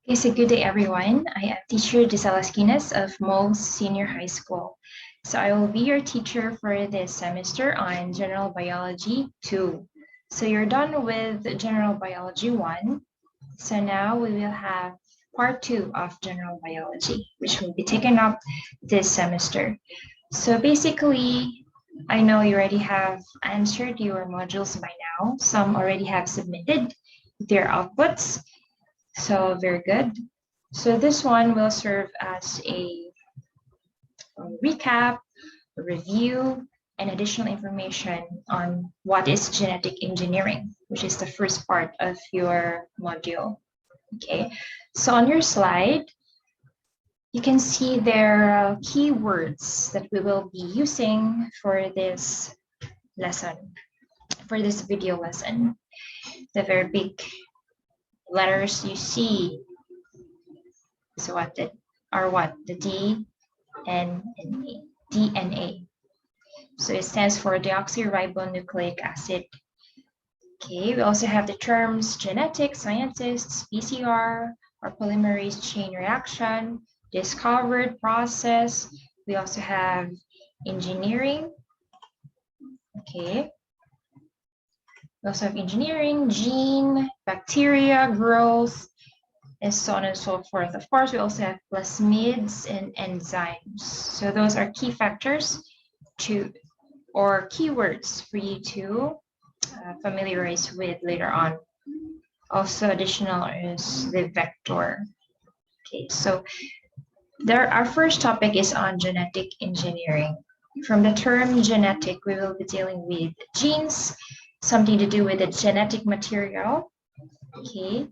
Okay, so good day, everyone. I am teacher Gisela Esquinas of Moles Senior High School. So I will be your teacher for this semester on General Biology 2. So you're done with General Biology 1. So now we will have part 2 of General Biology, which will be taken up this semester. So basically, I know you already have answered your modules by now. Some already have submitted their outputs. So very good. So this one will serve as a recap, a review, and additional information on what is genetic engineering, which is the first part of your module. Okay, so on your slide, you can see there are keywords that we will be using for this lesson, for this video lesson. The very big letters you see is what the D and DNA. So it stands for deoxyribonucleic acid. Okay, we also have the terms genetic, scientists, PCR, or polymerase chain reaction, discovered, process. We also have engineering. Okay. We also have engineering, gene, bacteria, growth, and so on and so forth. Of course, we also have plasmids and enzymes. So those are key factors or keywords for you to familiarize with later on. Also additional is the vector. Okay, so our first topic is on genetic engineering. From the term genetic, we will be dealing with genes, something to do with the genetic material. Okay.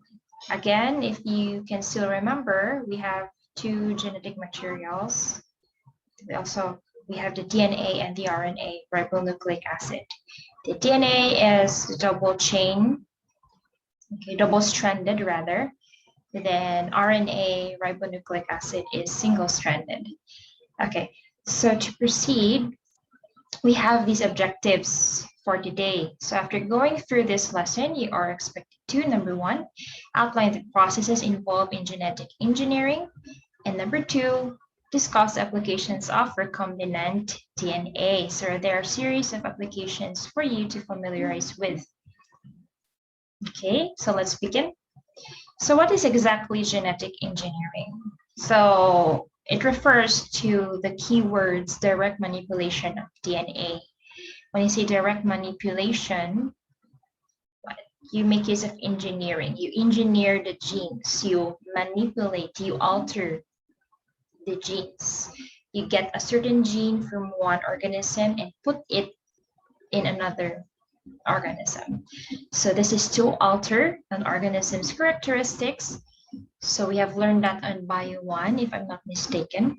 Again, if you can still remember, we have two genetic materials. We have the DNA and the RNA, ribonucleic acid. The DNA is double chain, okay, double-stranded rather. Then RNA, ribonucleic acid, is single-stranded. Okay, so to proceed, we have these objectives for today. So after going through this lesson, you are expected to, number one, outline the processes involved in genetic engineering, and number two, discuss applications of recombinant DNA. So there are a series of applications for you to familiarize with. Okay, so let's begin. So what is exactly genetic engineering? So it refers to the keywords direct manipulation of DNA. When you say direct manipulation, you make use of engineering. You engineer the genes, you manipulate, you alter the genes. You get a certain gene from one organism and put it in another organism. So this is to alter an organism's characteristics. So we have learned that on Bio 1, if I'm not mistaken.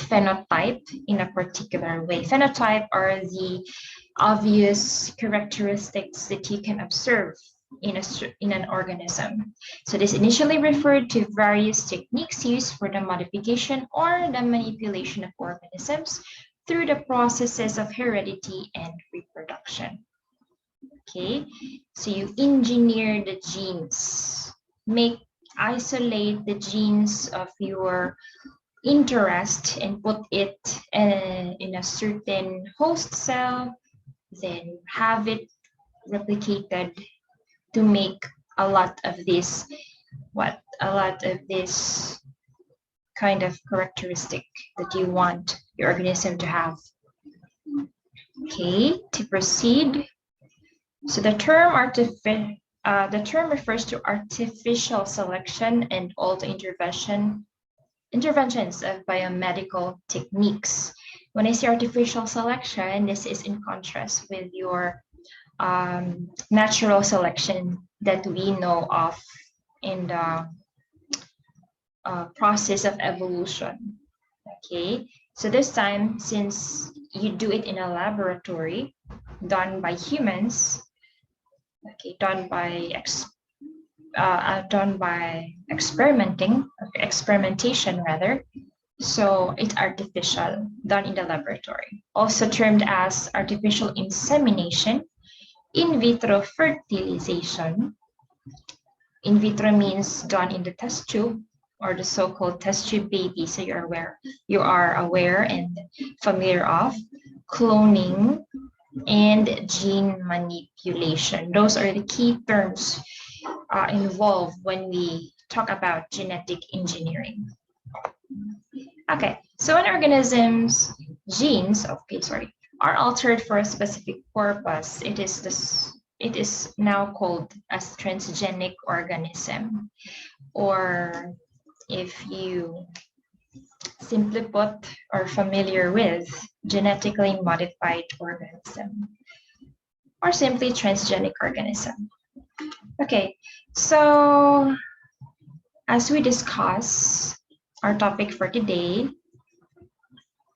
Phenotype in a particular way. Phenotype are the obvious characteristics that you can observe in an organism. So this initially referred to various techniques used for the modification or the manipulation of organisms through the processes of heredity and reproduction. Okay, so you engineer the genes, isolate the genes of your interest and put it in a certain host cell, then have it replicated to make a lot of this kind of characteristic that you want your organism to have. Okay, to proceed. So the term refers to artificial selection and all the interventions of biomedical techniques. When I say artificial selection, this is in contrast with your natural selection that we know of in the process of evolution. Okay, so this time, since you do it in a laboratory, done by humans, okay, done by experimentation rather. So it's artificial, done in the laboratory. Also termed as artificial insemination, in vitro fertilization, In vitro means done in the test tube, or the so-called test tube baby. So you are aware and familiar of cloning and gene manipulation. Those are the key terms involved when we talk about genetic engineering. Okay, so in organisms, genes, are altered for a specific purpose. It is now called as transgenic organism, or if you simply put or familiar with genetically modified organism, or simply transgenic organism. Okay, so as we discuss our topic for today,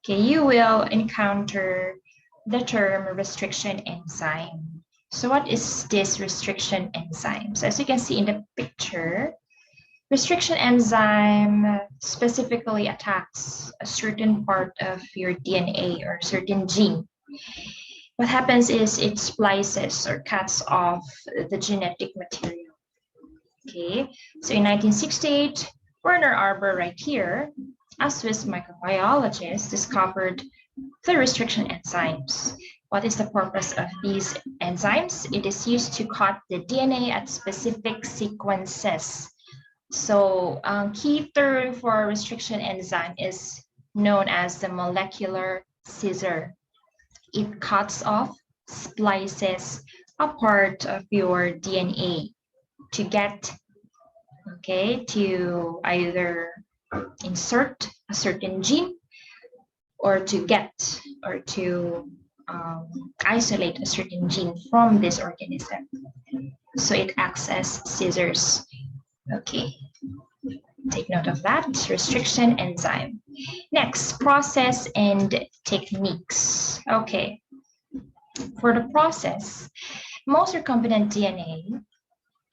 okay, you will encounter the term restriction enzyme. So what is this restriction enzyme? So as you can see in the picture, restriction enzyme specifically attacks a certain part of your DNA or certain gene. What happens is it splices or cuts off the genetic material. Okay, so in 1968, Werner Arber right here, a Swiss microbiologist, discovered the restriction enzymes. What is the purpose of these enzymes? It is used to cut the DNA at specific sequences. So key term for restriction enzyme is known as the molecular scissor. It cuts off, splices a part of your DNA to get, to either insert a certain gene or to get or to isolate a certain gene from this organism. So it acts as scissors. Okay, take note of that, restriction enzyme. Next, process and techniques. Okay, for the process, most recombinant DNA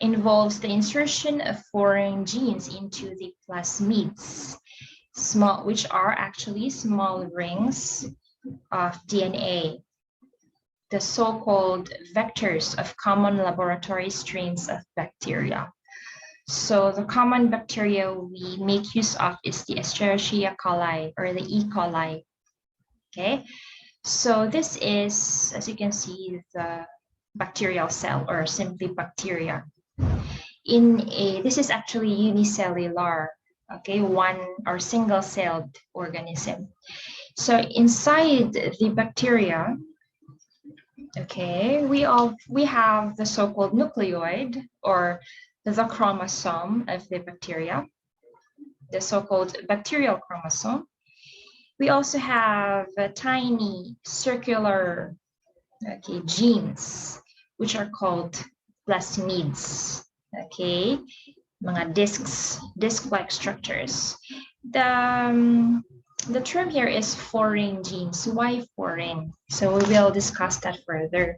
involves the insertion of foreign genes into the plasmids, which are actually small rings of DNA, the so-called vectors of common laboratory strains of bacteria. So the common bacteria we make use of is the Escherichia coli or the E. coli. Okay, so this is, as you can see, the bacterial cell or simply bacteria. This is actually unicellular, okay, one or single-celled organism. So inside the bacteria, okay, we have the so-called nucleoid or the chromosome of the bacteria, the so-called bacterial chromosome. We also have tiny circular genes, which are called plasmids, okay, mga disc-like structures. The term here is foreign genes. Why foreign? So we will discuss that further.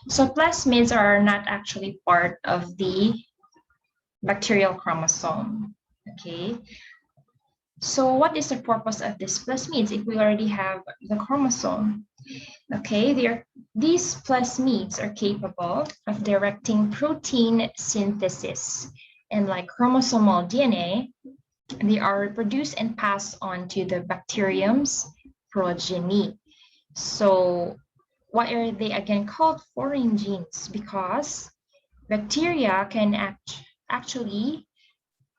So plasmids are not actually part of the bacterial chromosome, okay? So what is the purpose of this plasmids if we already have the chromosome? Okay, these plasmids are capable of directing protein synthesis, and like chromosomal DNA, they are reproduced and passed on to the bacterium's progeny. So why are they again called foreign genes? Because bacteria can actually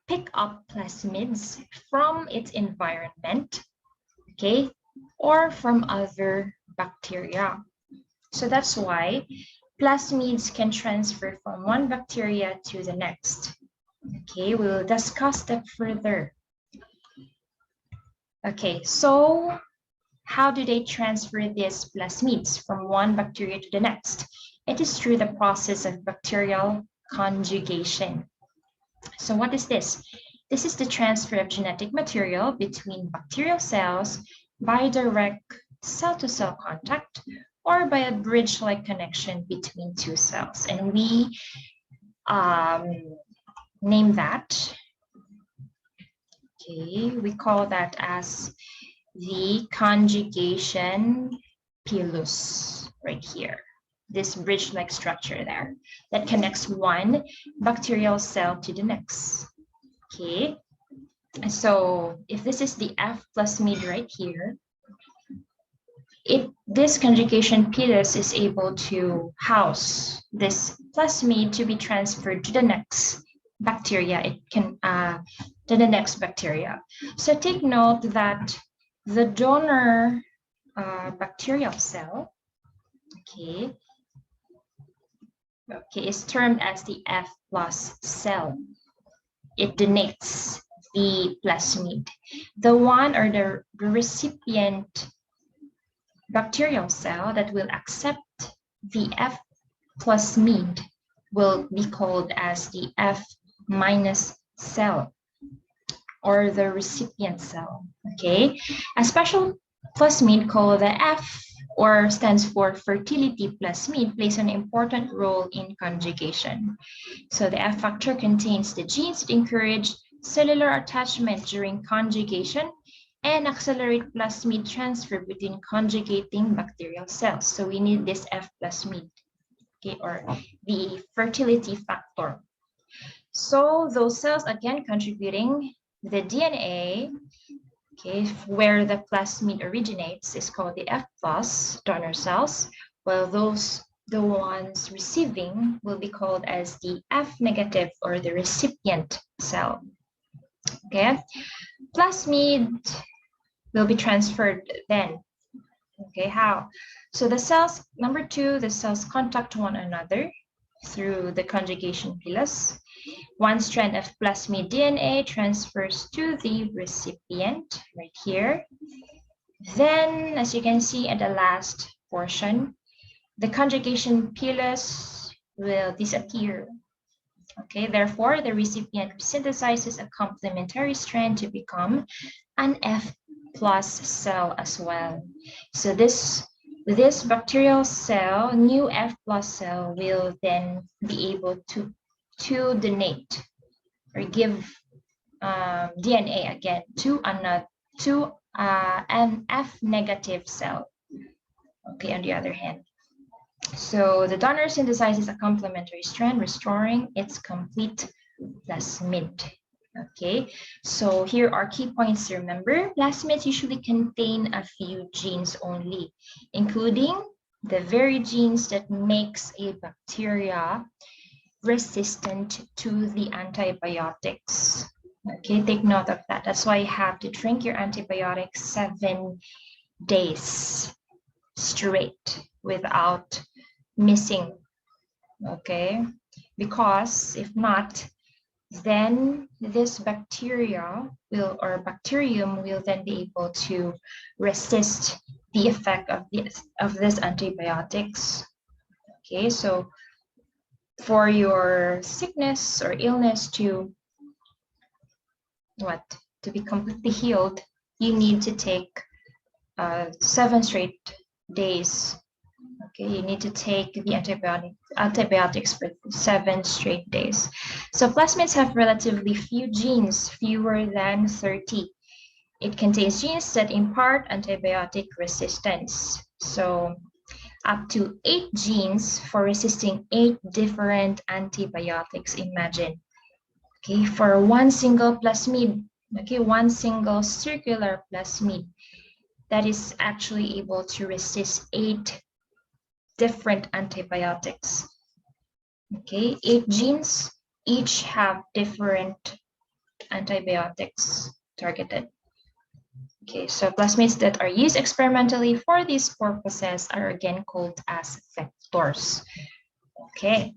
pick up plasmids from its environment, okay, or from other bacteria. So that's why plasmids can transfer from one bacteria to the next. Okay, we will discuss that further. Okay, so how do they transfer these plasmids from one bacteria to the next? It is through the process of bacterial conjugation. So what is this? This is the transfer of genetic material between bacterial cells by direct cell-to-cell contact or by a bridge-like connection between two cells. And we name that, okay, we call that as the conjugation pilus right here. this bridge-like structure there that connects one bacterial cell to the next. Okay, so if this is the F plasmid right here, this conjugation pilus is able to house this plasmid to be transferred to the next bacteria. It can to the next bacteria. So take note that the donor bacterial cell, okay, is termed as the F plus cell. It donates the plasmid. The one or the recipient bacterial cell that will accept the F plasmid will be called as the F minus cell or the recipient cell. Okay, a special plasmid called the F, or stands for fertility plasmid, plays an important role in conjugation. So the F factor contains the genes that encourage cellular attachment during conjugation and accelerate plasmid transfer between conjugating bacterial cells. So we need this F plasmid, okay, or the fertility factor. So those cells again contributing the DNA, okay, where the plasmid originates is called the F plus donor cells, while the ones receiving will be called as the F negative or the recipient cell. Okay, plasmid will be transferred then. Okay, how? So the cells, number two, the cells contact one another through the conjugation pilus. One strand of plasmid DNA transfers to the recipient right here. Then, as you can see at the last portion, the conjugation pilus will disappear. Okay, therefore, the recipient synthesizes a complementary strand to become an F plus cell as well. So this bacterial cell, new F plus cell, will then be able to donate or give DNA again to an F negative cell. Okay, on the other hand. So the donor synthesizes a complementary strand, restoring its complete plasmid. Okay, so here are key points to remember. Plasmids usually contain a few genes only, including the very genes that makes a bacteria resistant to the antibiotics. Okay, take note of that. That's why you have to drink your antibiotics 7 days straight without missing. Okay, because if not, then this bacteria bacterium will then be able to resist the effect of this antibiotics. Okay, so for your sickness or illness to be completely healed, you need to take 7 straight days. Okay, you need to take the antibiotics for 7 straight days. So plasmids have relatively few genes, fewer than 30. It contains genes that impart antibiotic resistance. So up to 8 genes for resisting 8 different antibiotics, imagine. Okay, for one single plasmid, okay, one single circular plasmid that is actually able to resist 8 different antibiotics. Okay, 8 genes, each have different antibiotics targeted. Okay, so plasmids that are used experimentally for these purposes are again called as vectors. Okay,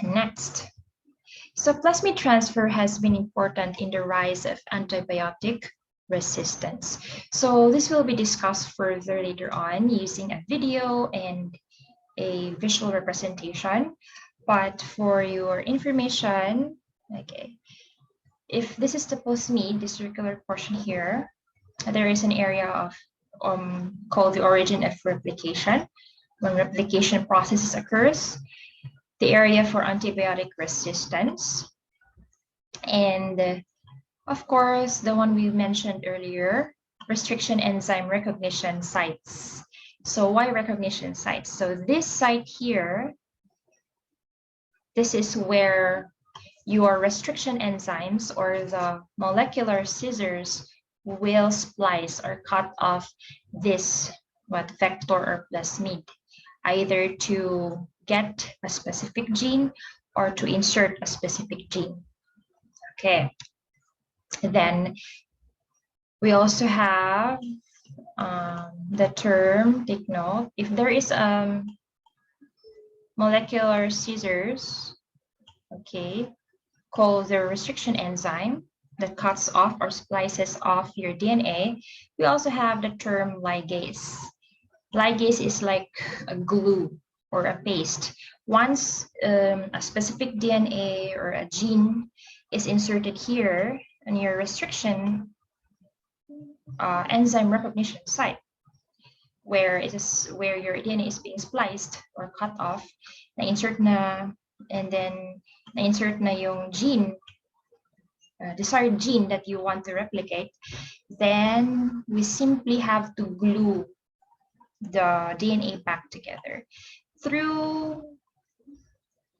next. So plasmid transfer has been important in the rise of antibiotic resistance. So this will be discussed further later on using a video and a visual representation. But for your information, okay, if this is the plasmid, the circular portion here, there is an area of called the origin of replication. When replication processes occurs, the area for antibiotic resistance, and of course, the one we mentioned earlier, restriction enzyme recognition sites. So why recognition sites? So this site here, this is where your restriction enzymes or the molecular scissors will splice or cut off this vector or plasmid, either to get a specific gene or to insert a specific gene. Okay. Then we also have the term, take note, if there is molecular scissors, okay, called the restriction enzyme that cuts off or splices off your DNA, we also have the term ligase. Ligase is like a glue or a paste. Once a specific DNA or a gene is inserted here in your restriction enzyme recognition site, where your DNA is being spliced or cut off, na-insert na, and then na-insert na yung gene, desired gene that you want to replicate, then we simply have to glue the DNA back together through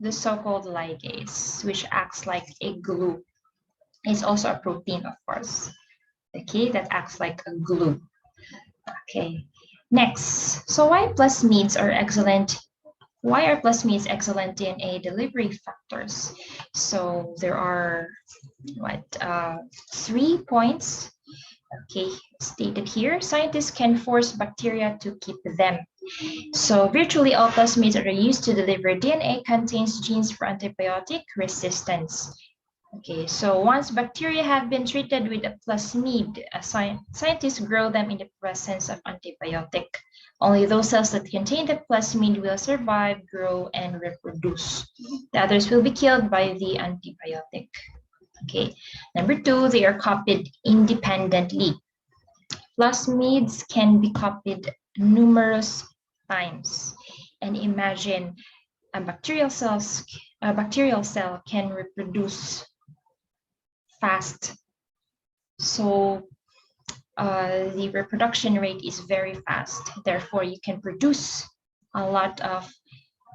the so-called ligase, which acts like a glue. It's also a protein, of course, okay, that acts like a glue. Okay, next, so why are plasmids excellent DNA delivery factors? So there are 3 points, okay, stated here. Scientists can force bacteria to keep them. So virtually all plasmids that are used to deliver DNA contains genes for antibiotic resistance. Okay, so once bacteria have been treated with a plasmid, scientists grow them in the presence of antibiotic. Only those cells that contain the plasmid will survive, grow, and reproduce. The others will be killed by the antibiotic. Okay, number 2, they are copied independently. Plasmids can be copied numerous times. And imagine a bacterial cell can reproduce fast. So the reproduction rate is very fast. Therefore, you can produce a lot of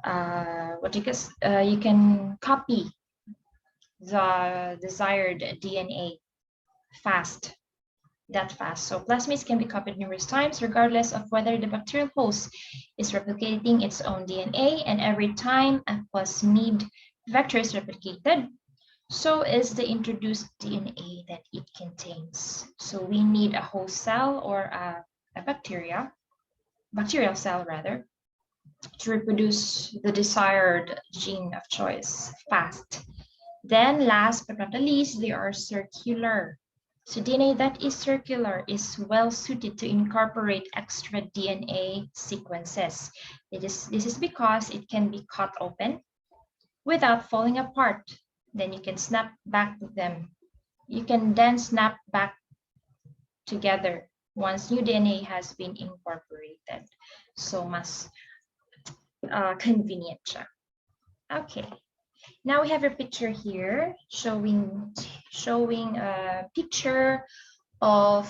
you can copy the desired DNA that fast. So plasmids can be copied numerous times, regardless of whether the bacterial host is replicating its own DNA. And every time a plasmid vector is replicated, so is the introduced DNA that it contains. So we need a host cell or a bacterial cell rather, to reproduce the desired gene of choice fast. Then last but not the least, they are circular. So DNA that is circular is well suited to incorporate extra DNA sequences. This is because it can be cut open without falling apart. Then you can snap back to them. You can then snap back together once new DNA has been incorporated. So mas convenient siya. Okay. Now we have a picture here showing a picture of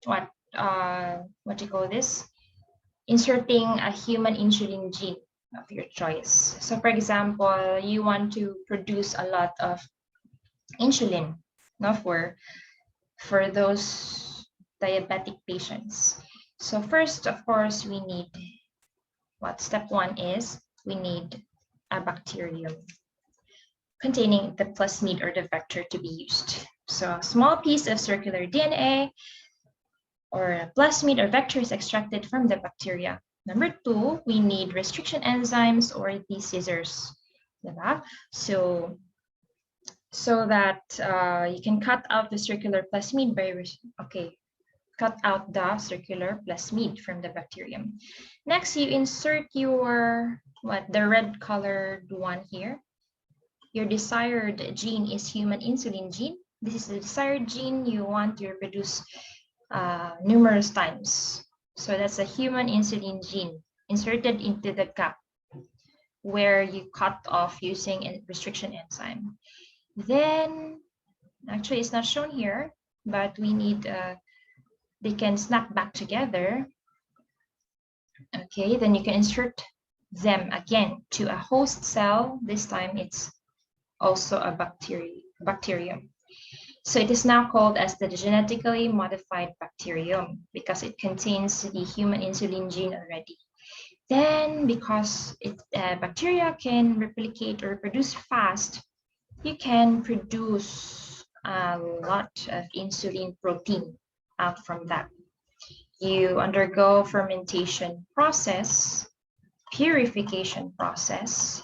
what do you call this? Inserting a human insulin gene of your choice. So for example, you want to produce a lot of insulin, no, for those diabetic patients. So first, of course, we need step 1 is we need a bacterium containing the plasmid or the vector to be used. So a small piece of circular DNA or a plasmid or vector is extracted from the bacteria. Number 2, we need restriction enzymes or the scissors. So that you can cut out the circular plasmid cut out the circular plasmid from the bacterium. Next, you insert your the red colored one here. Your desired gene is human insulin gene. This is the desired gene you want to reproduce numerous times. So that's a human insulin gene inserted into the gap where you cut off using a restriction enzyme. Then, actually it's not shown here, but we need, they can snap back together Okay, then you can insert them again to a host cell. This time it's also a bacterium. So it is now called as the genetically modified bacterium because it contains the human insulin gene already. Then because bacteria can replicate or reproduce fast, you can produce a lot of insulin protein out from that. You undergo fermentation process, purification process,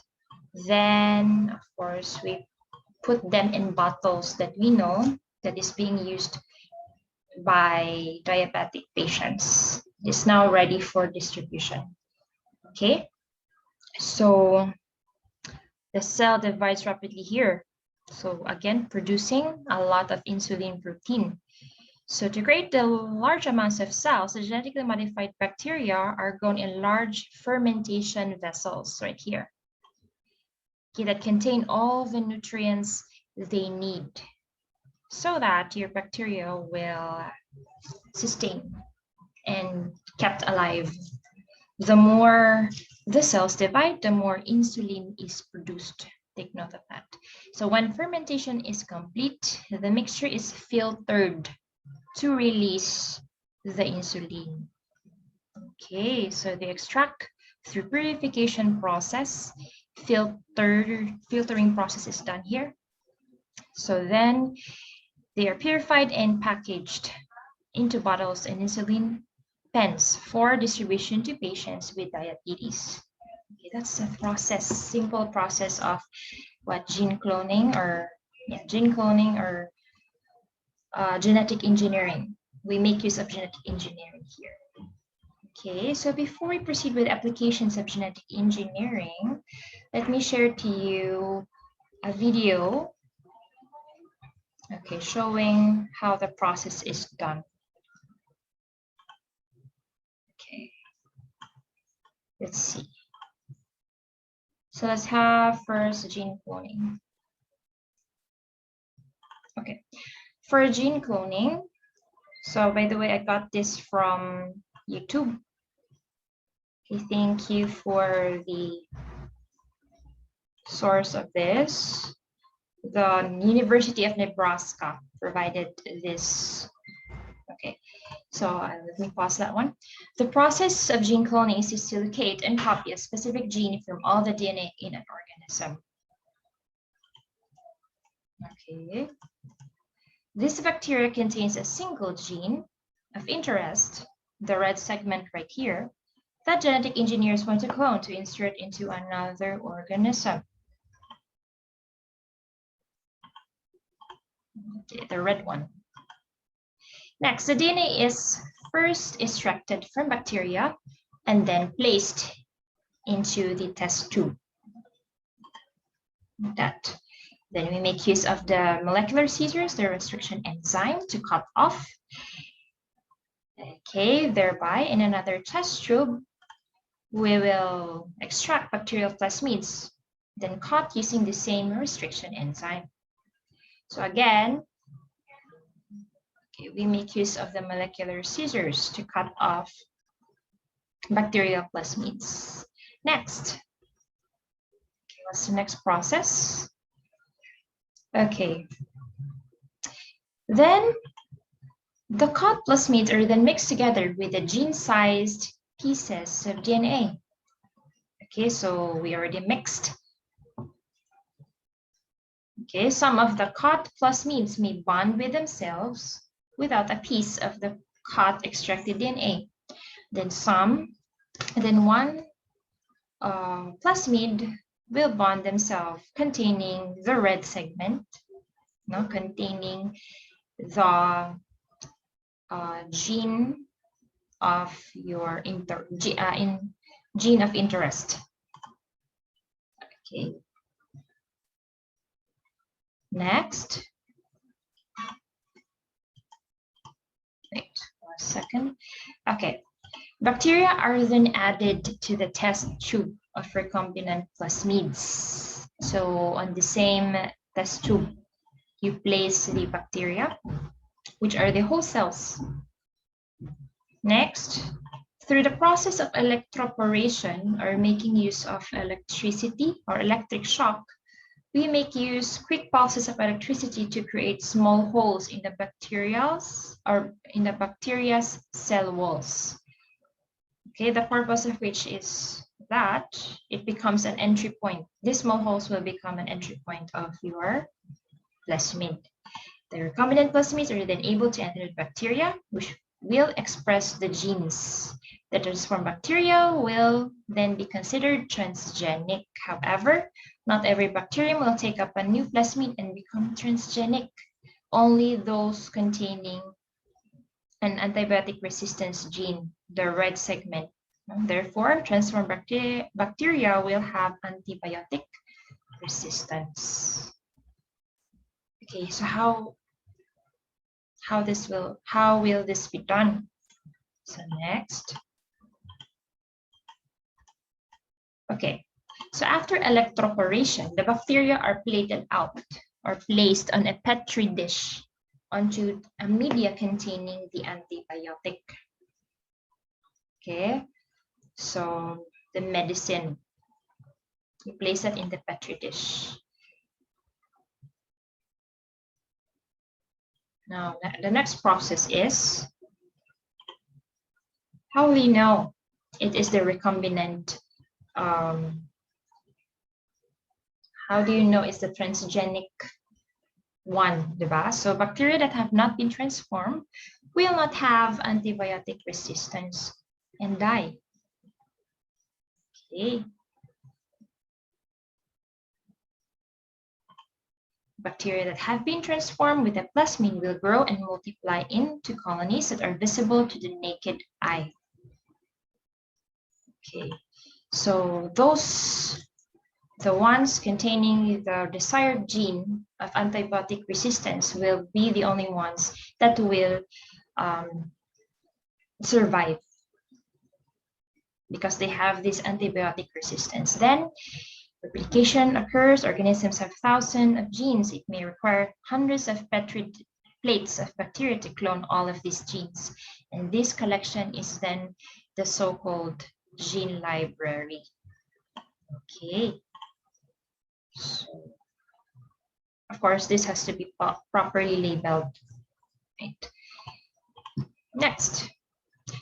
then of course we put them in bottles that we know that is being used by diabetic patients. It's now ready for distribution. Okay, so the cell divides rapidly here. So again, producing a lot of insulin protein. So to create the large amounts of cells, the genetically modified bacteria are grown in large fermentation vessels right here, okay, that contain all the nutrients they need so that your bacteria will sustain and kept alive. The more the cells divide, the more insulin is produced. Take note of that. So when fermentation is complete, the mixture is filtered to release the insulin. Okay, so the extract through purification process, filtering process is done here. So then they are purified and packaged into bottles and insulin pens for distribution to patients with diabetes. Okay, that's a process, simple process of what gene cloning or genetic engineering. We make use of genetic engineering here. Okay, so before we proceed with applications of genetic engineering, let me share to you a video, okay, showing how the process is done. Okay, let's see. So let's have first gene cloning. Okay, for gene cloning, so by the way, I got this from YouTube. Okay, thank you for the source of this. The University of Nebraska provided this. Okay, so let me pause that one. The process of gene cloning is to locate and copy a specific gene from all the DNA in an organism. Okay, this bacteria contains a single gene of interest, the red segment right here, that genetic engineers want to clone to insert into another organism. Okay, the red one. Next, the DNA is first extracted from bacteria and then placed into the test tube. That. Then we make use of the molecular scissors, the restriction enzyme, to cut off. Okay, thereby in another test tube, we will extract bacterial plasmids, then cut using the same restriction enzyme. So again, okay, we make use of the molecular scissors to cut off bacterial plasmids. Next, okay, what's the next process? Okay, then the cut plasmids are then mixed together with the gene-sized pieces of DNA. Okay, so we already mixed. Okay, some of the cut plasmids may bond with themselves without a piece of the cut extracted DNA. Then one plasmid will bond themselves containing the red segment, containing the gene of your gene of interest. Okay. Next. Wait for a second. Okay. Bacteria are then added to the test tube of recombinant plasmids. So on the same test tube, you place the bacteria, which are the host cells. Next, Through the process of electroporation, or making use of electricity or electric shock, we make use quick pulses of electricity to create small holes in the bacteria's cell walls. Okay, the purpose of which is that it becomes an entry point. These small holes will become an entry point of your plasmid. The recombinant plasmids are then able to enter the bacteria, which will express the genes. The transformed bacteria will then be considered transgenic. However, not every bacterium will take up a new plasmid and become transgenic. Only those containing an antibiotic resistance gene, the red segment. Therefore, transformed bacteria will have antibiotic resistance. Okay, so how will this be done? So next. Okay, so after electroporation, the bacteria are plated out or placed on a petri dish onto a media containing the antibiotic. Okay, so the medicine, you place it in the petri dish. Now, the next process is, how we know it is the recombinant. How do you know it's the transgenic one, diba? So bacteria that have not been transformed will not have antibiotic resistance and die. Okay. Bacteria that have been transformed with a plasmid will grow and multiply into colonies that are visible to the naked eye. Okay, so the ones containing the desired gene of antibiotic resistance will be the only ones that will survive because they have this antibiotic resistance. Then replication occurs. Organisms have thousands of genes. It may require hundreds of petri plates of bacteria to clone all of these genes. And this collection is then the so-called gene library. Okay. So, of course, this has to be properly labeled. Right. Next.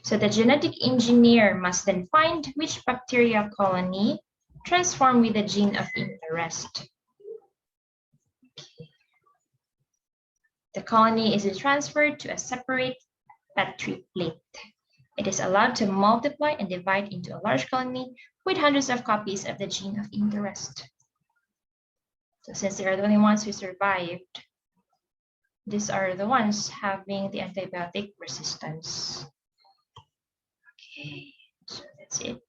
So the genetic engineer must then find which bacteria colony transform with the gene of interest. Okay. The colony is transferred to a separate petri plate. It is allowed to multiply and divide into a large colony with hundreds of copies of the gene of interest. So since they are the only ones who survived, these are the ones having the antibiotic resistance. Okay, so that's it.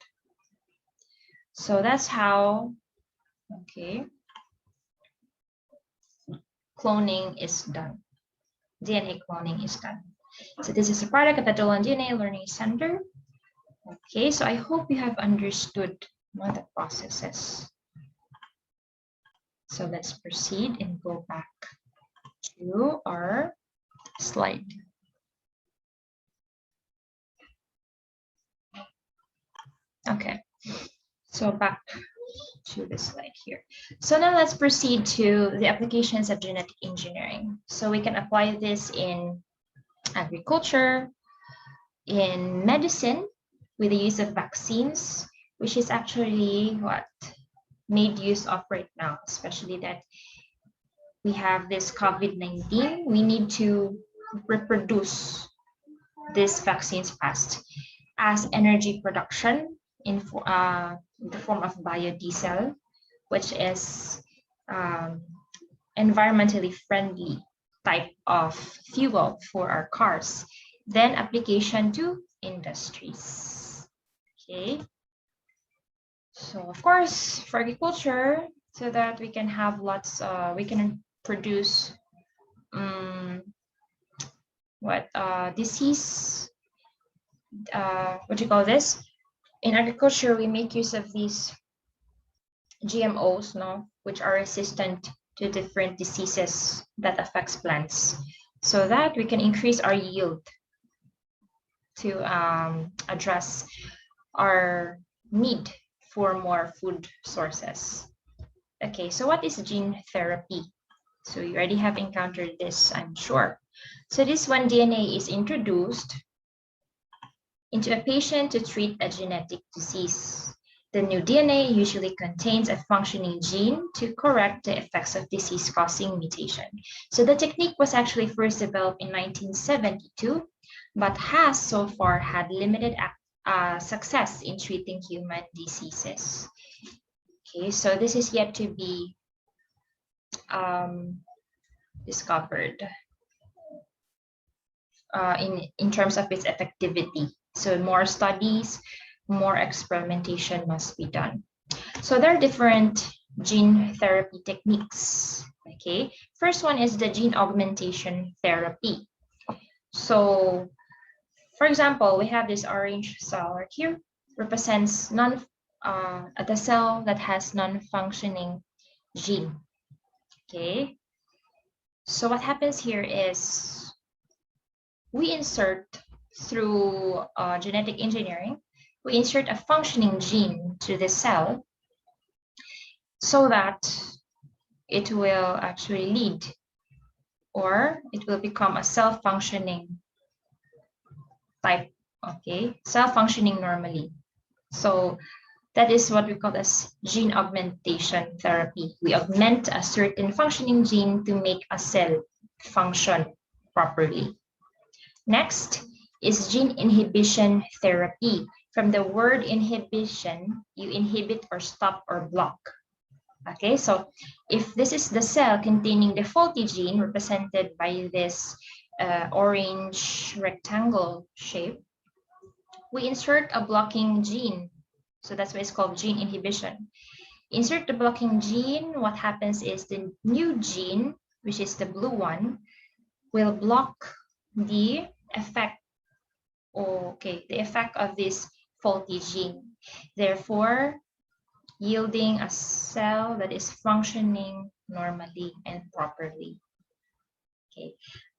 So that's how, okay, cloning is done. DNA cloning is done. So this is a product of the Dolan DNA Learning Center. Okay, so I hope you have understood the processes. So let's proceed and go back to our slide. Okay, so back to the slide here. So now let's proceed to the applications of genetic engineering. So we can apply this in agriculture, in medicine, with the use of vaccines, which is actually what made use of right now, especially that we have this COVID-19. We need to reproduce these vaccines fast as energy production in the form of biodiesel, which is environmentally friendly type of fuel for our cars. Then application to industries. Okay. So of course, for agriculture, so that we can have lots, we can produce disease, what do you call this? In agriculture, we make use of these GMOs, which are resistant to different diseases that affects plants, so that we can increase our yield. to address our need for more food sources. Okay, so what is gene therapy? So you already have encountered this, I'm sure. So this one, DNA is introduced into a patient to treat a genetic disease. The new DNA usually contains a functioning gene to correct the effects of disease-causing mutation. So the technique was actually first developed in 1972, but has so far had limited success in treating human diseases. Okay, so this is yet to be discovered in terms of its effectivity. So more studies, more experimentation must be done. So there are different gene therapy techniques. Okay, first one is the gene augmentation therapy. So, for example, we have this orange cell right here, represents the cell that has non-functioning gene. Okay, so what happens here is we insert through genetic engineering, we insert a functioning gene to the cell so that it will actually lead or it will become a self-functioning type, okay, self-functioning normally. So that is what we call as gene augmentation therapy. We augment a certain functioning gene to make a cell function properly. Next is gene inhibition therapy. From the word inhibition, you inhibit or stop or block. Okay, so if this is the cell containing the faulty gene represented by this orange rectangle shape, we insert a blocking gene. So that's why it's called gene inhibition. Insert the blocking gene, what happens is the new gene, which is the blue one, will block the effect, the effect of this faulty gene. Therefore, yielding a cell that is functioning normally and properly. Okay.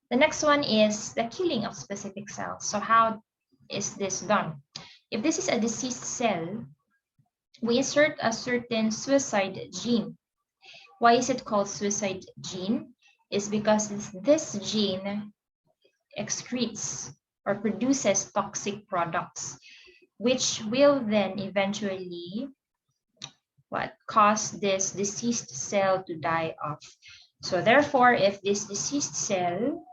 The next one is the killing of specific cells. So how is this done? If this is a diseased cell, we insert a certain suicide gene. Why is it called suicide gene? Is because this gene excretes or produces toxic products, which will then eventually cause this deceased cell to die off. So therefore, if this deceased cell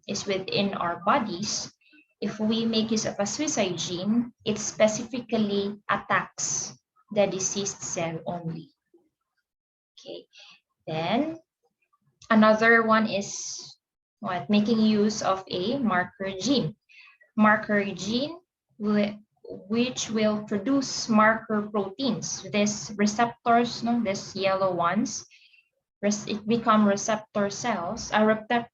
is within our bodies, if we make use of a suicide gene, it specifically attacks the deceased cell only. Okay, then another one is making use of a marker gene. Marker gene which will produce marker proteins. These receptors, these yellow ones, it become receptor cells,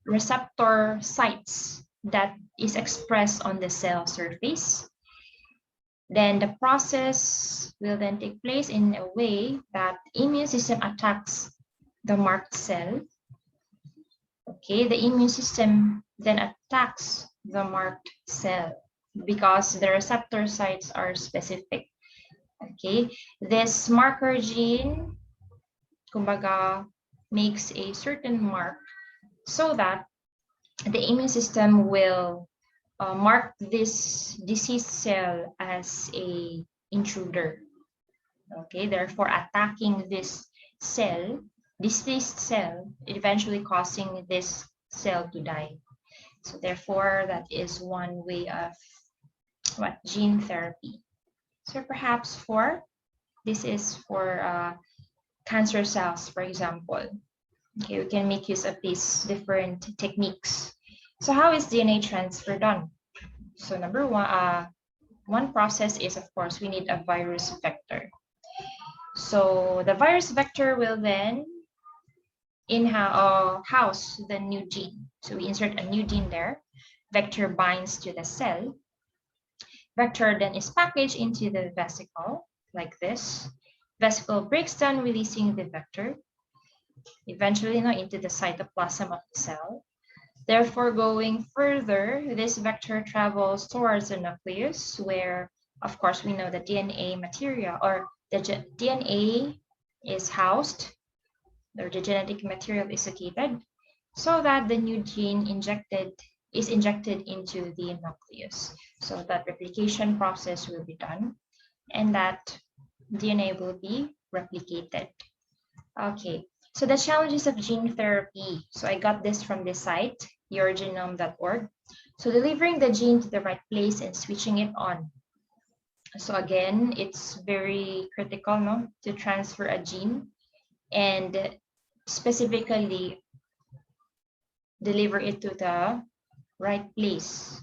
receptor sites that is expressed on the cell surface. Then the process will then take place in a way that immune system attacks the marked cell. Okay, the immune system then attacks the marked cell because the receptor sites are specific. Okay, this marker gene, kumbaga, makes a certain mark so that the immune system will mark this diseased cell as a intruder. Okay, therefore attacking this cell, diseased cell, eventually causing this cell to die. So therefore, that is one way of gene therapy. So perhaps this is for cancer cells, for example. Okay, we can make use of these different techniques. So how is DNA transfer done? So number one process is, of course, we need a virus vector. So the virus vector will then house the new gene. So we insert a new gene there. Vector binds to the cell. Vector then is packaged into the vesicle like this. Vesicle breaks down, releasing the vector, eventually into the cytoplasm of the cell. Therefore, going further, this vector travels towards the nucleus where, of course, we know the DNA material or the DNA is housed, or the genetic material is located, so that the new gene is injected into the nucleus. So that replication process will be done and that DNA will be replicated. Okay, so the challenges of gene therapy. So I got this from the site, yourgenome.org. So delivering the gene to the right place and switching it on. So again, it's very critical, no, to transfer a gene and specifically deliver it to the right place.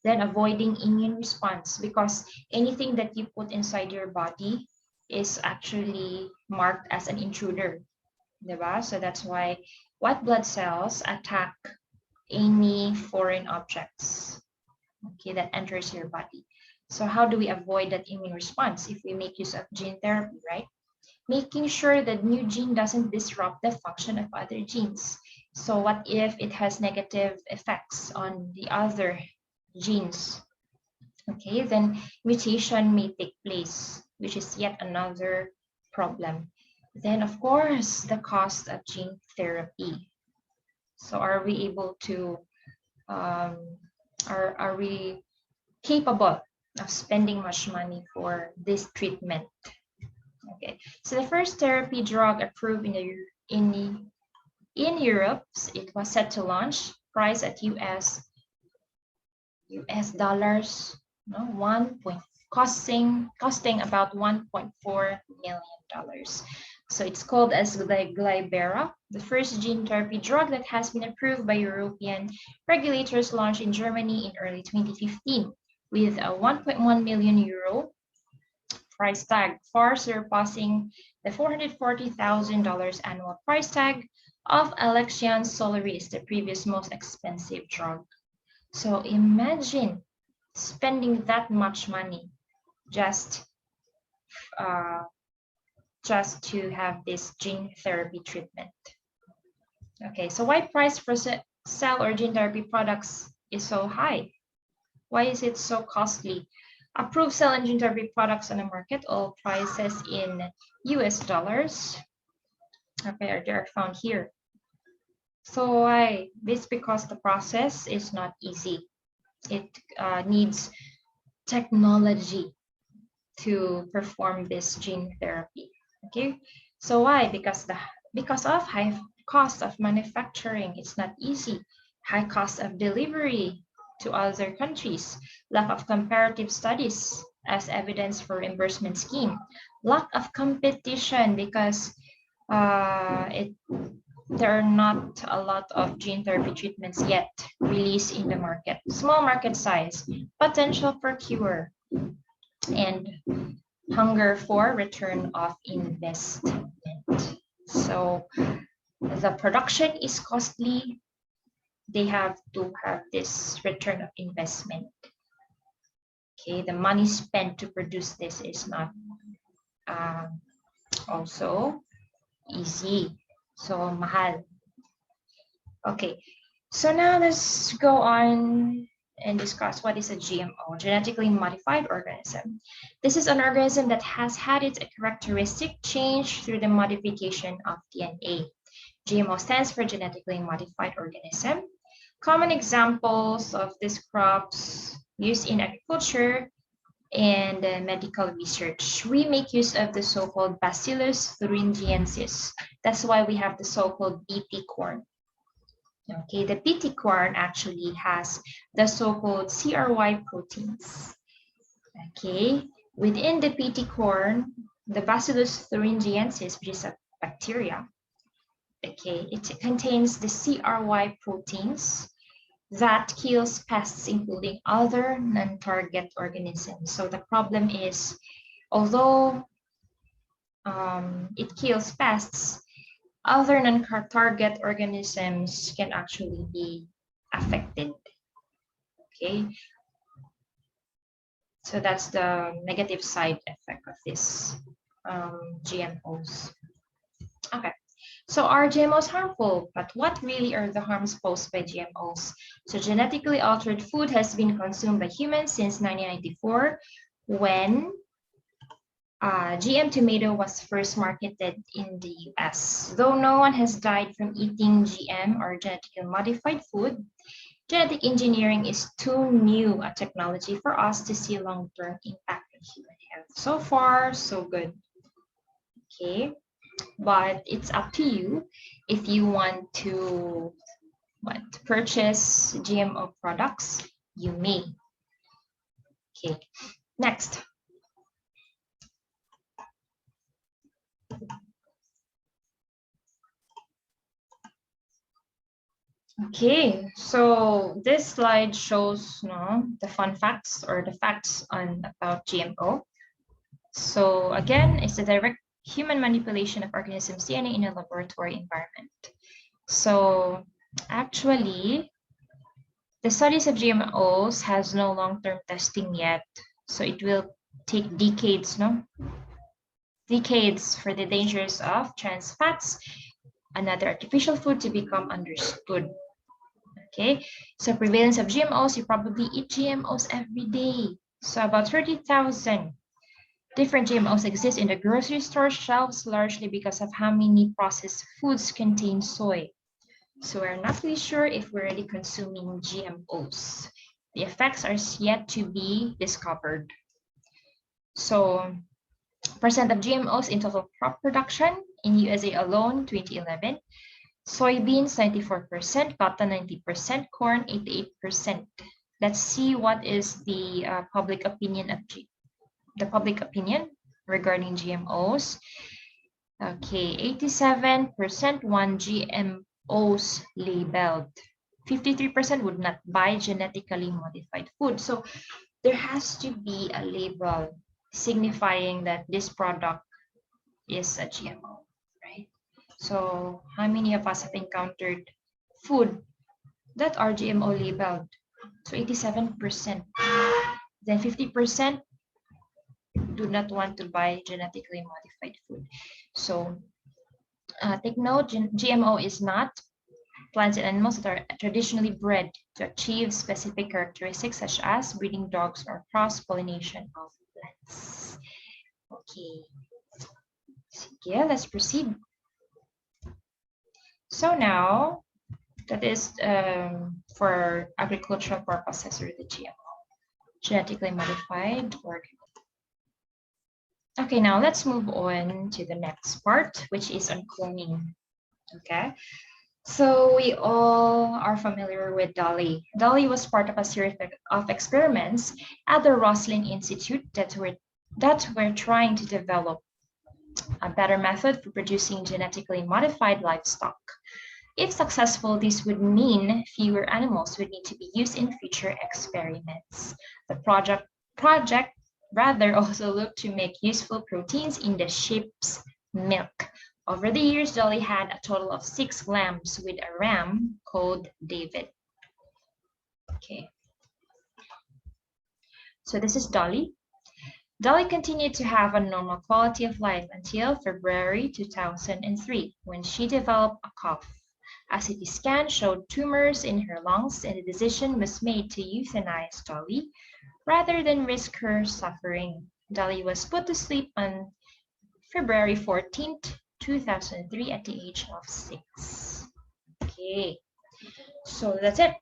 Then avoiding immune response, because anything that you put inside your body is actually marked as an intruder, diba? So that's why white blood cells attack any foreign objects, okay, that enters your body. So how do we avoid that immune response if we make use of gene therapy, right? Making sure that new gene doesn't disrupt the function of other genes. So what if it has negative effects on the other genes? Okay, then mutation may take place, which is yet another problem. Then, of course, the cost of gene therapy. So are we able to, are we capable of spending much money for this treatment? Okay, so the first therapy drug approved in Europe, it was set to launch, priced at US dollars, no, costing about $1.4 million. So it's called as Glybera, the first gene therapy drug that has been approved by European regulators, launched in Germany in early 2015 with a 1.1 million euro price tag, far surpassing the $440,000 annual price tag of Alexion Solaris, the previous most expensive drug. So imagine spending that much money just to have this gene therapy treatment. Okay, so why price for cell or gene therapy products is so high? Why is it so costly? Approved cell and gene therapy products on the market, all prices in US dollars. Okay, they are found here. So why? This because the process is not easy. It needs technology to perform this gene therapy. Okay, so why? Because of high cost of manufacturing, it's not easy. High cost of delivery to other countries, lack of comparative studies as evidence for reimbursement scheme, lack of competition because there are not a lot of gene therapy treatments yet released in the market, small market size, potential for cure, and hunger for return of investment. So the production is costly. They have to have this return of investment. Okay, the money spent to produce this is not also easy. So mahal. Okay, so now let's go on and discuss what is a GMO, genetically modified organism. This is an organism that has had its characteristic changed through the modification of DNA. GMO stands for genetically modified organism. Common examples of these crops used in agriculture and medical research. We make use of the so-called Bacillus thuringiensis. That's why we have the so-called BT corn. Okay, the BT corn actually has the so-called CRY proteins. Okay, within the BT corn, the Bacillus thuringiensis, which is a bacteria, okay, it contains the CRY proteins that kills pests, including other non-target organisms. So the problem is, although it kills pests, other non-target organisms can actually be affected. Okay, so that's the negative side effect of this GMOs. Okay, So are GMOs harmful? But what really are the harms posed by GMOs? So genetically altered food has been consumed by humans since 1994 when GM tomato was first marketed in the US. Though no one has died from eating GM or genetically modified food, genetic engineering is too new a technology for us to see long-term impact on human health. So far, so good. Okay, but it's up to you if you want to purchase GMO products. You may. Okay, next. Okay, so this slide shows the fun facts or the facts on about GMO. So again, it's the direct human manipulation of organisms' DNA in a laboratory environment. So actually, the studies of GMOs has no long-term testing yet. So it will take decades, decades for the dangers of trans fats and other artificial food to become understood. Okay, so prevalence of GMOs, you probably eat GMOs every day. So about 30,000 different GMOs exist in the grocery store shelves, largely because of how many processed foods contain soy. So we're not really sure if we're already consuming GMOs. The effects are yet to be discovered. So percent of GMOs in total crop production in USA alone, 2011. Soybeans, 94%, cotton, 90%, corn, 88%. Let's see what is the public opinion regarding GMOs. Okay, 87% want GMOs labeled. 53% would not buy genetically modified food. So there has to be a label signifying that this product is a GMO, right? So how many of us have encountered food that are GMO labeled? So 87%. Then 50% do not want to buy genetically modified food. So take note, GMO is not plants and animals that are traditionally bred to achieve specific characteristics such as breeding dogs or cross-pollination of plants. Okay, yeah, let's proceed. So now, that is for agricultural purposes or the GMO, genetically modified organisms. Okay, now let's move on to the next part, which is on cloning. Okay, so we all are familiar with Dolly. Dolly was part of a series of experiments at the Roslin Institute that were trying to develop a better method for producing genetically modified livestock. If successful, this would mean fewer animals would need to be used in future experiments. The project rather also looked to make useful proteins in the sheep's milk. Over the years, Dolly had a total of 6 lambs with a ram called David. Okay. So this is Dolly. Dolly continued to have a normal quality of life until February 2003, when she developed a cough. A CT scan showed tumors in her lungs, and the decision was made to euthanize Dolly rather than risk her suffering. Dolly was put to sleep on February 14th, 2003 at the age of 6. Okay, so that's it.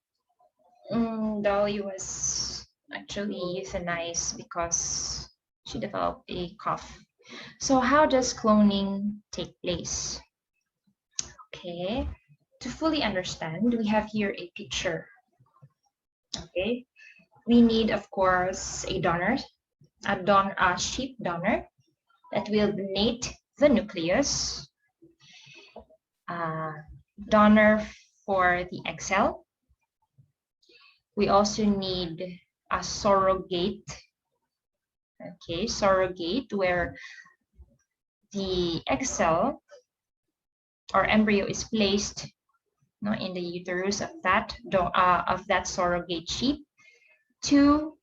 Dolly was actually euthanized because she developed a cough. So how does cloning take place? Okay, to fully understand, we have here a picture. Okay, we need, of course, a sheep donor that will donate the nucleus, donor for the egg cell. We also need a surrogate. Okay, surrogate where the egg cell or embryo is placed in the uterus of that surrogate sheep to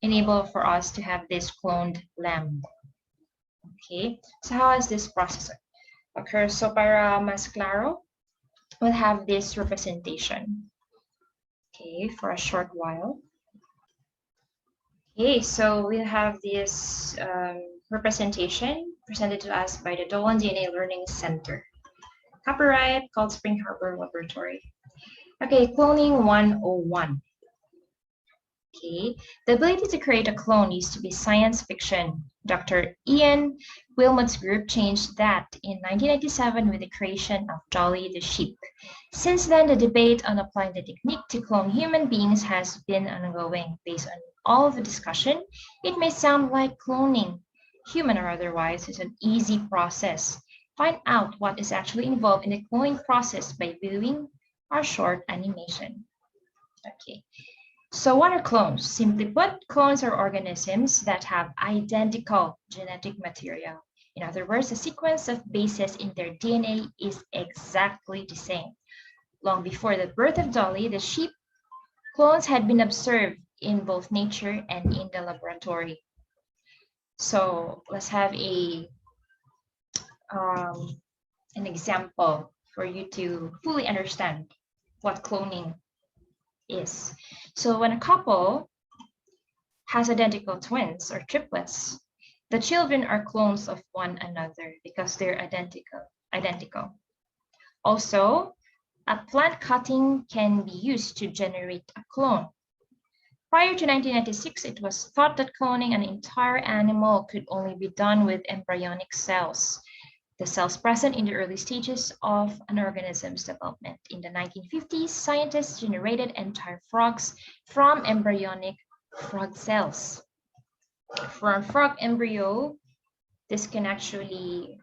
enable for us to have this cloned lamb. Okay, so how is this process? Okay, so para mas claro, we'll have this representation. Okay, for a short while. Okay, so we'll have this representation presented to us by the Dolan DNA Learning Center. Copyright Cold Spring Harbor Laboratory. Okay, cloning 101. Okay, the ability to create a clone used to be science fiction. Dr. Ian Wilmot's group changed that in 1997 with the creation of Dolly the sheep. Since then, the debate on applying the technique to clone human beings has been ongoing. Based on all the discussion, it may sound like cloning, human or otherwise, is an easy process. Find out what is actually involved in the cloning process by viewing our short animation. Okay. So what are clones? Simply put, clones are organisms that have identical genetic material. In other words, the sequence of bases in their DNA is exactly the same. Long before the birth of Dolly, the sheep, clones had been observed in both nature and in the laboratory. So let's have an example for you to fully understand what cloning is. So when a couple has identical twins or triplets, the children are clones of one another because they're identical. Also, a plant cutting can be used to generate a clone. Prior to 1996, it was thought that cloning an entire animal could only be done with embryonic cells, the cells present in the early stages of an organism's development. In the 1950s, scientists generated entire frogs from embryonic frog cells. From frog embryo, this can actually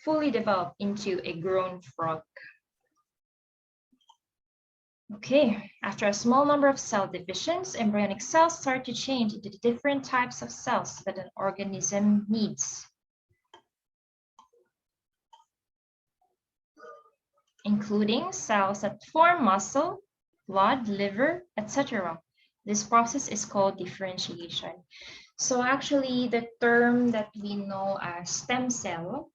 fully develop into a grown frog. Okay, after a small number of cell divisions, embryonic cells start to change into the different types of cells that an organism needs, including cells that form muscle, blood, liver, etc. This process is called differentiation. So actually, the term that we know as stem cell,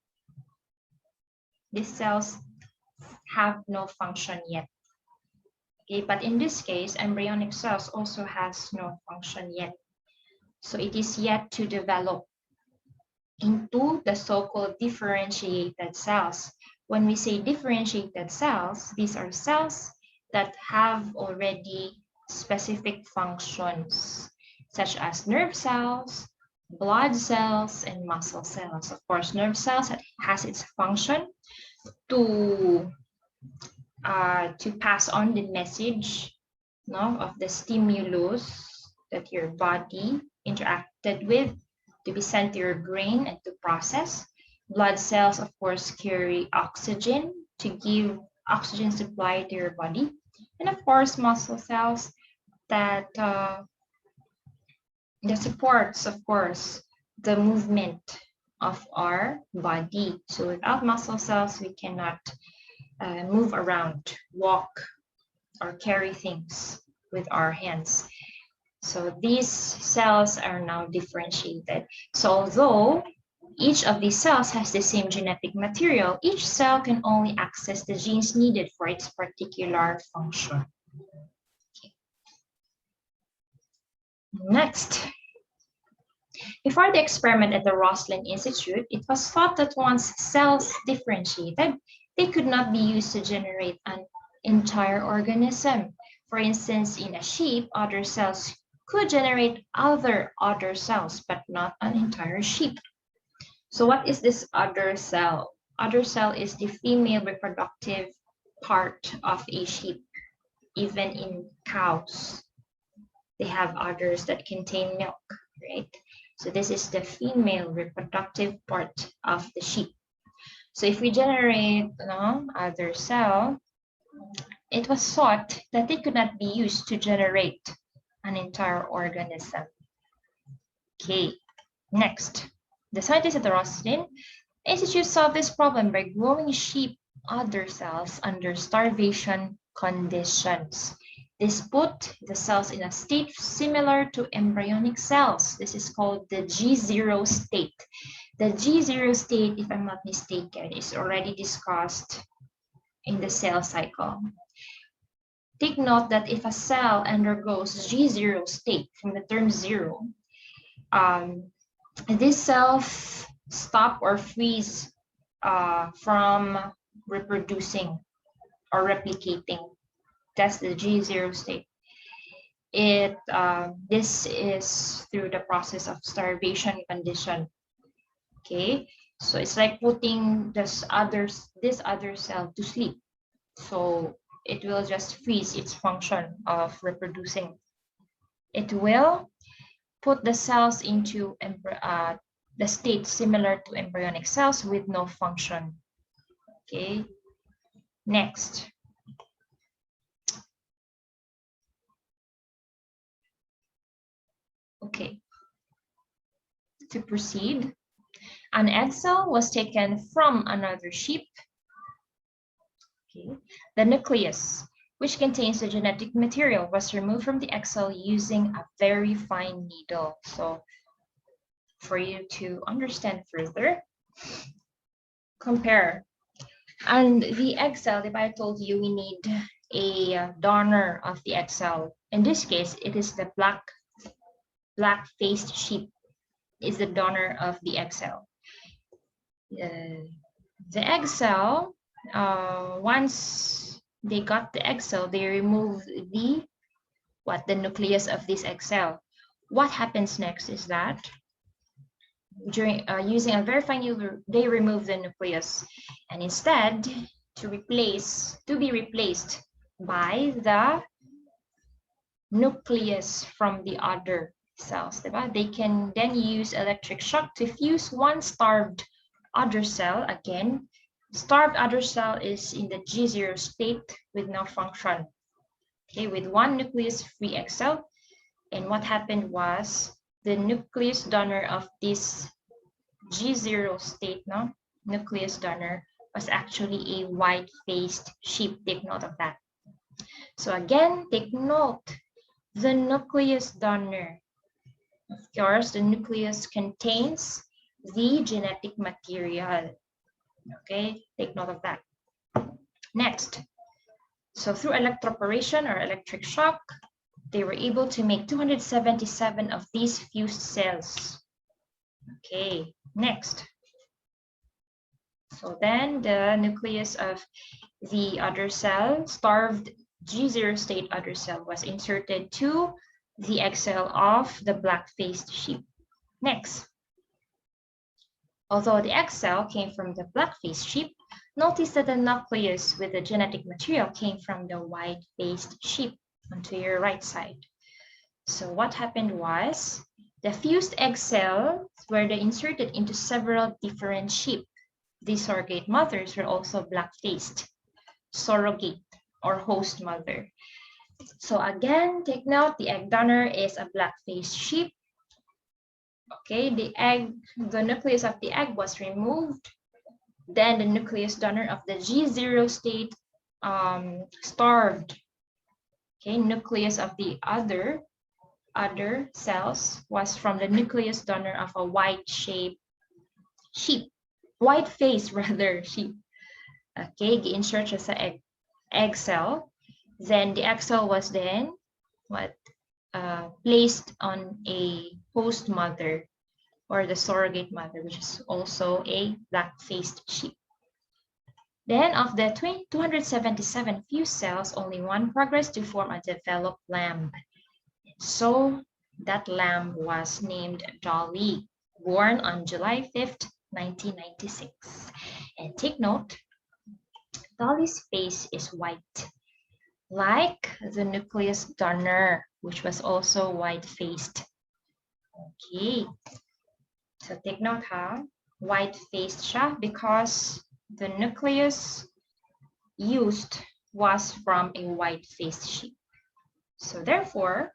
these cells have no function yet. Okay, but in this case, embryonic cells also has no function yet. So it is yet to develop into the so-called differentiated cells. When we say differentiated cells, these are cells that have already specific functions, such as nerve cells, blood cells, and muscle cells. Of course, nerve cells has its function to pass on the message, no, of the stimulus that your body interacted with to be sent to your brain and to process. Blood cells, of course, carry oxygen to give oxygen supply to your body. And of course, muscle cells that supports, of course, the movement of our body. So without muscle cells, we cannot move around, walk, or carry things with our hands. So these cells are now differentiated. So although each of these cells has the same genetic material, each cell can only access the genes needed for its particular function. Okay. Next, before the experiment at the Roslin Institute, it was thought that once cells differentiated, they could not be used to generate an entire organism. For instance, in a sheep, other cells could generate other cells, but not an entire sheep. So what is this other cell? Other cell is the female reproductive part of a sheep. Even in cows, they have udders that contain milk, right? So this is the female reproductive part of the sheep. So if we generate other cell, it was thought that they could not be used to generate an entire organism. Okay, next. The scientists at the Roslin Institute solved this problem by growing sheep udder cells under starvation conditions. This put the cells in a state similar to embryonic cells. This is called the G0 state. The G0 state, if I'm not mistaken, is already discussed in the cell cycle. Take note that if a cell undergoes G0 state from the term zero, this cell stop or freeze from reproducing or replicating. That's the G0 state. This is through the process of starvation condition. Okay, so it's like putting this other cell to sleep. So it will just freeze its function of reproducing. It will put the cells into the state similar to embryonic cells with no function. Okay, next. Okay, to proceed, an egg cell was taken from another sheep. Okay, the nucleus, which contains the genetic material, was removed from the egg cell using a very fine needle. So for you to understand further, compare. And the egg cell, if I told you we need a donor of the egg cell, in this case, it is the black-faced sheep is the donor of the egg cell. The egg cell, once they got the egg cell, they remove the nucleus of this egg cell. What happens next is that during using a very fine needle, they remove the nucleus, and instead to be replaced by the nucleus from the other cells. They can then use electric shock to fuse one starved other cell. Again, starved other cell is in the G0 state with no function. Okay, with one nucleus free egg cell. And what happened was the nucleus donor of this G0 state, nucleus donor, was actually a white-faced sheep. Take note of that. So again, take note, the nucleus donor. Of course, the nucleus contains the genetic material. Okay, take note of that. Next, so through electroporation or electric shock, they were able to make 277 of these fused cells. Okay, next. So then the nucleus of the other cell, starved G0 state other cell, was inserted to the egg cell of the black-faced sheep. Next. Although the egg cell came from the black-faced sheep, notice that the nucleus with the genetic material came from the white-faced sheep onto your right side. So what happened was the fused egg cells were inserted into several different sheep. These surrogate mothers were also black-faced, surrogate or host mother. So again, take note, the egg donor is a black-faced sheep. Okay, the nucleus of the egg was removed. Then the nucleus donor of the G0 state starved. Okay, nucleus of the other cells was from the nucleus donor of a white-faced rather sheep. Okay, insert as an egg cell. Then the egg cell was then placed on a host mother or the surrogate mother, which is also a black-faced sheep. Then of the 277 fused cells, only one progressed to form a developed lamb. So that lamb was named Dolly, born on July 5th, 1996. And take note, Dolly's face is white, like the nucleus donor, which was also white-faced. Okay, so take note how white-faced siya because the nucleus used was from a white-faced sheep. So therefore,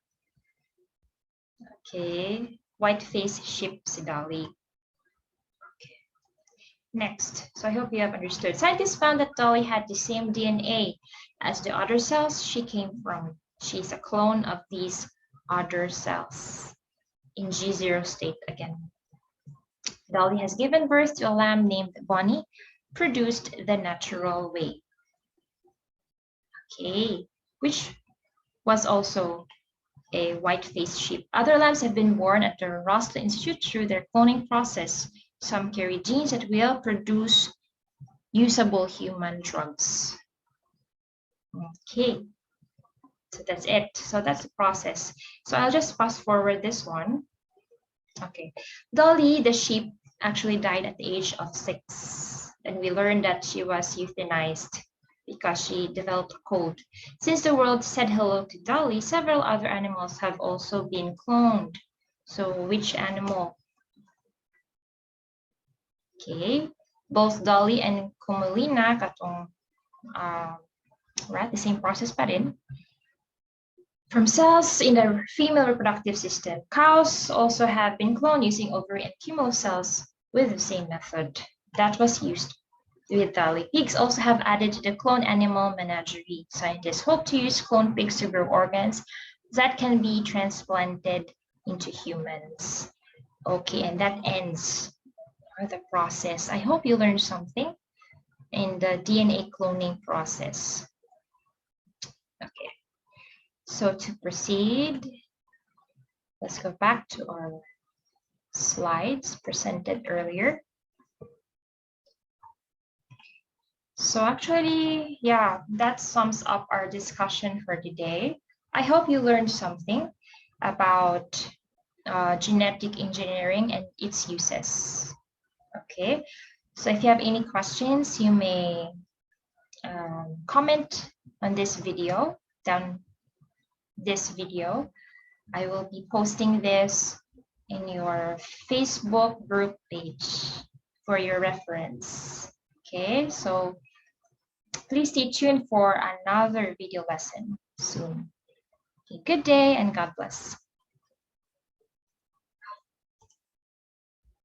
okay, white-faced sheep si Dolly. Okay. Next, so I hope you have understood. Scientists found that Dolly had the same DNA as the other cells she came from. She's a clone of these other cells in G0 state again. Dolly has given birth to a lamb named Bonnie, produced the natural way. Okay, which was also a white-faced sheep. Other lambs have been born at the Roslin Institute through their cloning process. Some carry genes that will produce usable human drugs. Okay, so that's it. So that's the process. So I'll just fast forward this one. Okay, Dolly, the sheep, actually died at the age of 6. And we learned that she was euthanized because she developed a cold. Since the world said hello to Dolly, several other animals have also been cloned. So which animal? Okay, both Dolly and Cumulina, katong, right, the same process pa rin. From cells in the female reproductive system, cows also have been cloned using ovary and cumule cells with the same method that was used with Dolly. Pigs also have added to the clone animal menagerie. Scientists hope to use cloned pigs to grow organs that can be transplanted into humans. Okay, and that ends the process. I hope you learned something in the DNA cloning process. Okay, so to proceed, let's go back to our slides presented earlier. So actually, yeah, that sums up our discussion for today. I hope you learned something about genetic engineering and its uses. Okay, so if you have any questions, you may comment on this video, down this video. I will be posting this in your Facebook group page for your reference. Okay, so please stay tuned for another video lesson soon. Okay, good day and God bless.